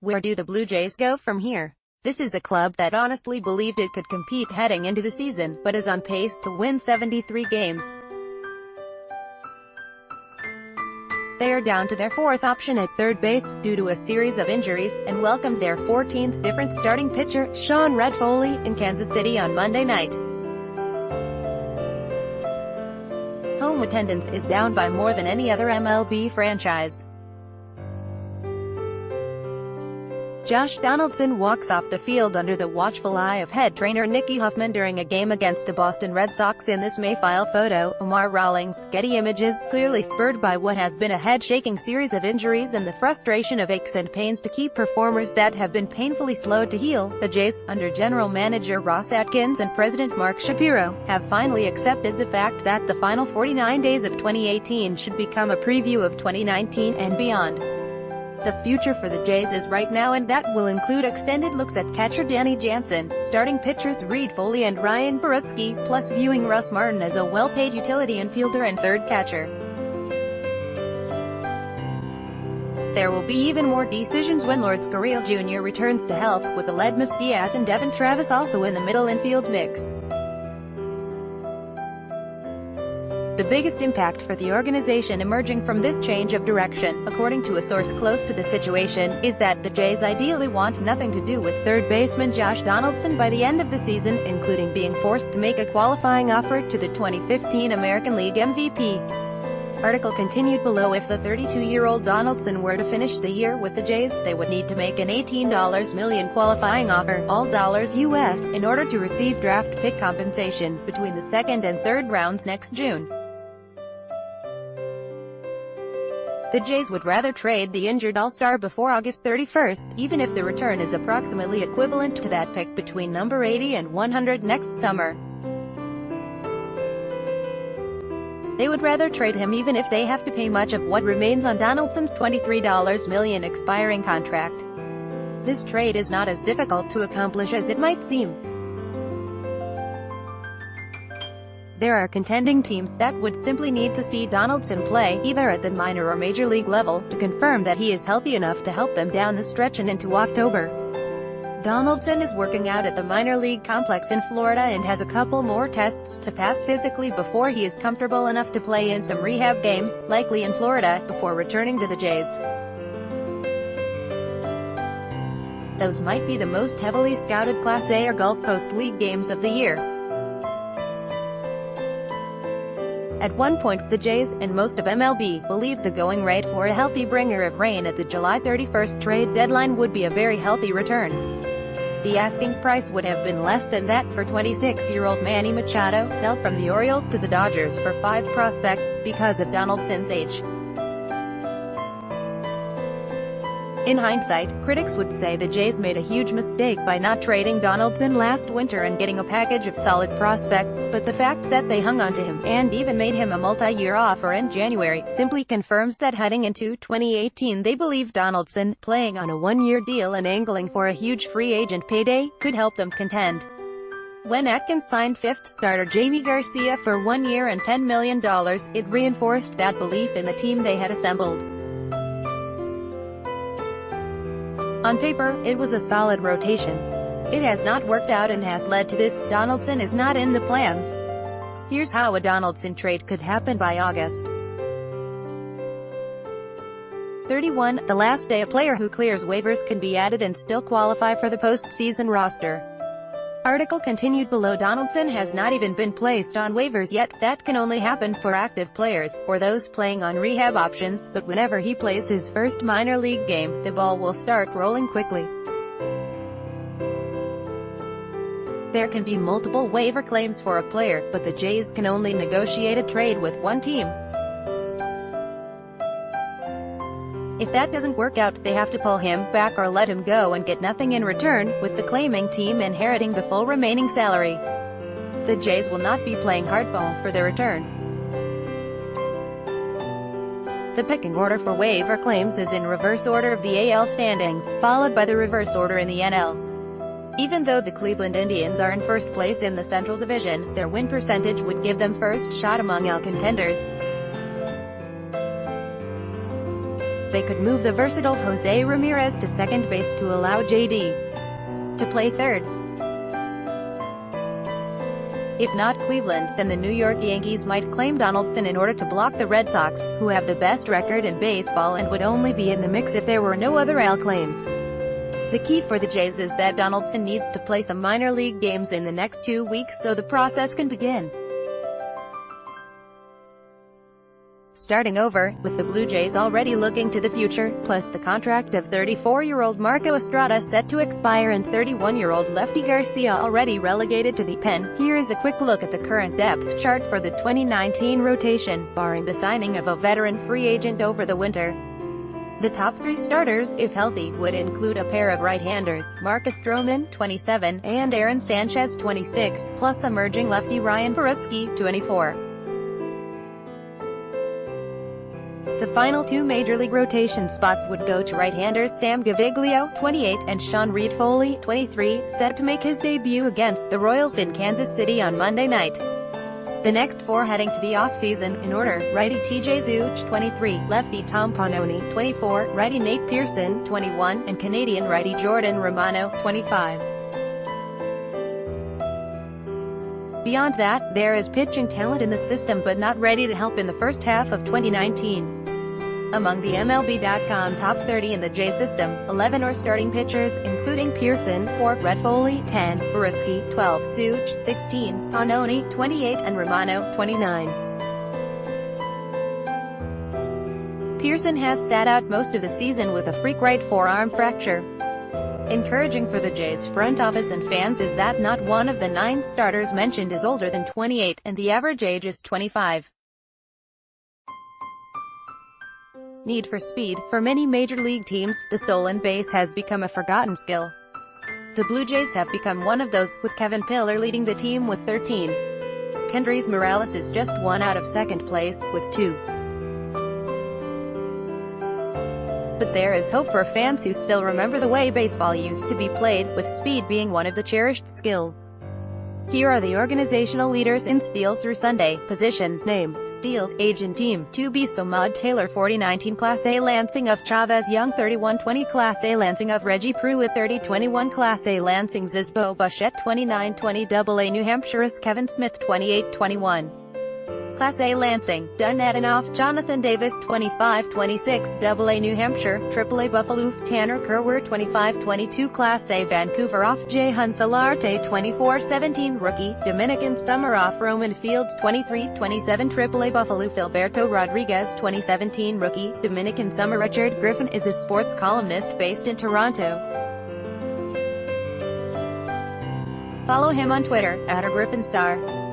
Where do the Blue Jays go from here? This is a club that honestly believed it could compete heading into the season, but is on pace to win 73 games. They are down to their fourth option at third base, due to a series of injuries, and welcomed their 14th different starting pitcher, Reid-Foley, in Kansas City on Monday night. Home attendance is down by more than any other MLB franchise. Josh Donaldson walks off the field under the watchful eye of head trainer Nicky Hoffman during a game against the Boston Red Sox. In this Mayfile photo, Omar Rawlings, Getty Images, clearly spurred by what has been a head-shaking series of injuries and the frustration of aches and pains to keep performers that have been painfully slow to heal, the Jays, under general manager Ross Atkins and president Mark Shapiro, have finally accepted the fact that the final 49 days of 2018 should become a preview of 2019 and beyond. The future for the Jays is right now, and that will include extended looks at catcher Danny Jansen, starting pitchers Reid-Foley and Ryan Barutsky, plus viewing Russ Martin as a well-paid utility infielder and third catcher. There will be even more decisions when Lourdes Gurriel Jr. returns to health, with Aledmys Diaz and Devin Travis also in the middle infield mix. The biggest impact for the organization emerging from this change of direction, according to a source close to the situation, is that the Jays ideally want nothing to do with third baseman Josh Donaldson by the end of the season, including being forced to make a qualifying offer to the 2015 American League MVP. Article continued below. If the 32-year-old Donaldson were to finish the year with the Jays, they would need to make an $18 million qualifying offer, all dollars US, in order to receive draft pick compensation between the second and third rounds next June. The Jays would rather trade the injured All-Star before August 31st, even if the return is approximately equivalent to that pick between number 80 and 100 next summer. They would rather trade him even if they have to pay much of what remains on Donaldson's $23 million expiring contract. This trade is not as difficult to accomplish as it might seem. There are contending teams that would simply need to see Donaldson play, either at the minor or major league level, to confirm that he is healthy enough to help them down the stretch and into October. Donaldson is working out at the minor league complex in Florida and has a couple more tests to pass physically before he is comfortable enough to play in some rehab games, likely in Florida, before returning to the Jays. Those might be the most heavily scouted Class A or Gulf Coast League games of the year. At one point, the Jays, and most of MLB, believed the going rate for a healthy bringer of rain at the July 31st trade deadline would be a very healthy return. The asking price would have been less than that for 26-year-old Manny Machado, dealt from the Orioles to the Dodgers for 5 prospects, because of Donaldson's age. In hindsight, critics would say the Jays made a huge mistake by not trading Donaldson last winter and getting a package of solid prospects, but the fact that they hung on to him, and even made him a multi-year offer in January, simply confirms that heading into 2018 they believe Donaldson, playing on a one-year deal and angling for a huge free agent payday, could help them contend. When Atkins signed fifth starter Jamie Garcia for 1 year and $10 million, it reinforced that belief in the team they had assembled. On paper, it was a solid rotation. It has not worked out and has led to this. Donaldson is not in the plans. Here's how a Donaldson trade could happen by August 31, the last day a player who clears waivers can be added and still qualify for the postseason roster. Article continued below. Donaldson has not even been placed on waivers yet. That can only happen for active players, or those playing on rehab options, but whenever he plays his first minor league game, the ball will start rolling quickly. There can be multiple waiver claims for a player, but the Jays can only negotiate a trade with one team. If that doesn't work out, they have to pull him back or let him go and get nothing in return, with the claiming team inheriting the full remaining salary. The Jays will not be playing hardball for their return. The pecking order for waiver claims is in reverse order of the AL standings, followed by the reverse order in the NL. Even though the Cleveland Indians are in first place in the Central Division, their win percentage would give them first shot among AL contenders. They could move the versatile Jose Ramirez to second base to allow JD to play third. If not Cleveland, then the New York Yankees might claim Donaldson in order to block the Red Sox, who have the best record in baseball and would only be in the mix if there were no other AL claims. The key for the Jays is that Donaldson needs to play some minor league games in the next 2 weeks so the process can begin. Starting over, with the Blue Jays already looking to the future, plus the contract of 34-year-old Marco Estrada set to expire and 31-year-old Lefty Garcia already relegated to the pen, here is a quick look at the current depth chart for the 2019 rotation, barring the signing of a veteran free agent over the winter. The top 3 starters, if healthy, would include a pair of right-handers, Marcus Stroman, 27, and Aaron Sanchez, 26, plus emerging lefty Ryan Perutsky, 24. The final 2 Major League rotation spots would go to right-handers Sam Gaviglio, 28, and Sean Reid-Foley, 23, set to make his debut against the Royals in Kansas City on Monday night. The next 4 heading to the offseason, in order: righty TJ Zeuch, 23, lefty Tom Pannone, 24, righty Nate Pearson, 21, and Canadian righty Jordan Romano, 25. Beyond that, there is pitching talent in the system but not ready to help in the first half of 2019. Among the MLB.com top 30 in the J system, 11 are starting pitchers, including Pearson, 4, Reid-Foley, 10, Perutsky, 12, Zeuch, 16, Pannone, 28, and Romano, 29. Pearson has sat out most of the season with a freak right forearm fracture. Encouraging for the Jays front office and fans is that not one of the 9 starters mentioned is older than 28, and the average age is 25. Need for speed. For many major league teams, the stolen base has become a forgotten skill. The Blue Jays have become one of those, with Kevin Pillar leading the team with 13. Kendrys Morales is just 1 out of second place, with 2. But there is hope for fans who still remember the way baseball used to be played, with speed being one of the cherished skills. Here are the organizational leaders in steals through Sunday: position, name, steals, age and team. 2B Somad Taylor 4019 Class A Lansing of Chavez Young 3120 Class A Lansing of Reggie Pruitt 3021 Class A Lansing Zizbo Bichette 2920 AA New Hampshire's Kevin Smith 2821 Class A Lansing, Dunn Adanoff Jonathan Davis 2526 AA New Hampshire, AAA Buffalo Tanner Kerwer 2522 Class A Vancouver off J. Hunsalarte 2417 Rookie, Dominican Summer off Roman Fields 2327 AAA Buffalo Filberto Rodriguez 2017 Rookie, Dominican Summer Richard Griffin is a sports columnist based in Toronto. Follow him on Twitter, @GriffinStar.